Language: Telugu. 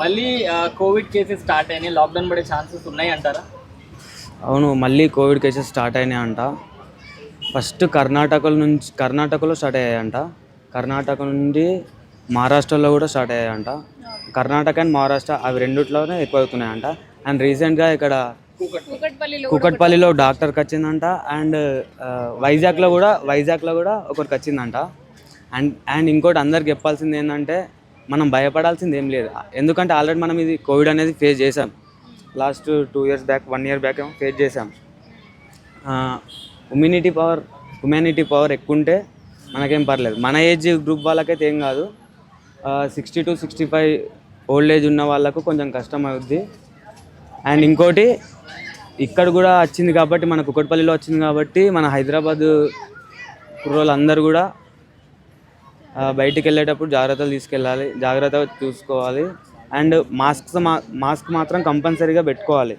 మళ్ళీ కోవిడ్ కేసెస్ స్టార్ట్ అయినాయి, లాక్డౌన్ పడే ఛాన్సెస్ ఉన్నాయి అంటారా? అవును, మళ్ళీ కోవిడ్ కేసెస్ స్టార్ట్ అయినాయంట. ఫస్ట్ కర్ణాటకలో స్టార్ట్ అయ్యాయంట. కర్ణాటక నుండి మహారాష్ట్రలో కూడా స్టార్ట్ అయ్యాయంట. కర్ణాటక అండ్ మహారాష్ట్ర అవి రెండిట్లోనే ఎక్కువ అవుతున్నాయంట. అండ్ రీసెంట్గా ఇక్కడ కుకట్పల్లిలో డాక్టర్కి వచ్చిందంట. అండ్ వైజాగ్లో కూడా ఒకరికి వచ్చిందంట. అండ్ ఇంకోటి అందరికి చెప్పాల్సింది ఏంటంటే, మనం భయపడాల్సింది ఏం లేదు. ఎందుకంటే ఆల్రెడీ మనం ఇది కోవిడ్ అనేది ఫేస్ చేసాం. Last 2 years back, 1 year back ఏమో ఫేస్ చేసాం. హ్యూమానిటీ పవర్ ఎక్కువ ఉంటే మనకేం పర్లేదు. మన ఏజ్ గ్రూప్ వాళ్ళకైతే ఏం కాదు. 60 to 65 ఓల్డ్ ఏజ్ ఉన్న వాళ్ళకు కొంచెం కష్టం అవుద్ది. అండ్ ఇంకోటి, ఇక్కడ కూడా వచ్చింది కాబట్టి, మన కుకట్పల్లిలో వచ్చింది కాబట్టి, మన హైదరాబాద్ కుర్రోళ్ళందరూ కూడా బయటికి వెళ్ళేటప్పుడు జాగ్రత్తలు తీసుకెళ్ళాలి, జాగ్రత్తగా చూసుకోవాలి. అండ్ మాస్క్ మాత్రం కంపల్సరీగా పెట్టుకోవాలి.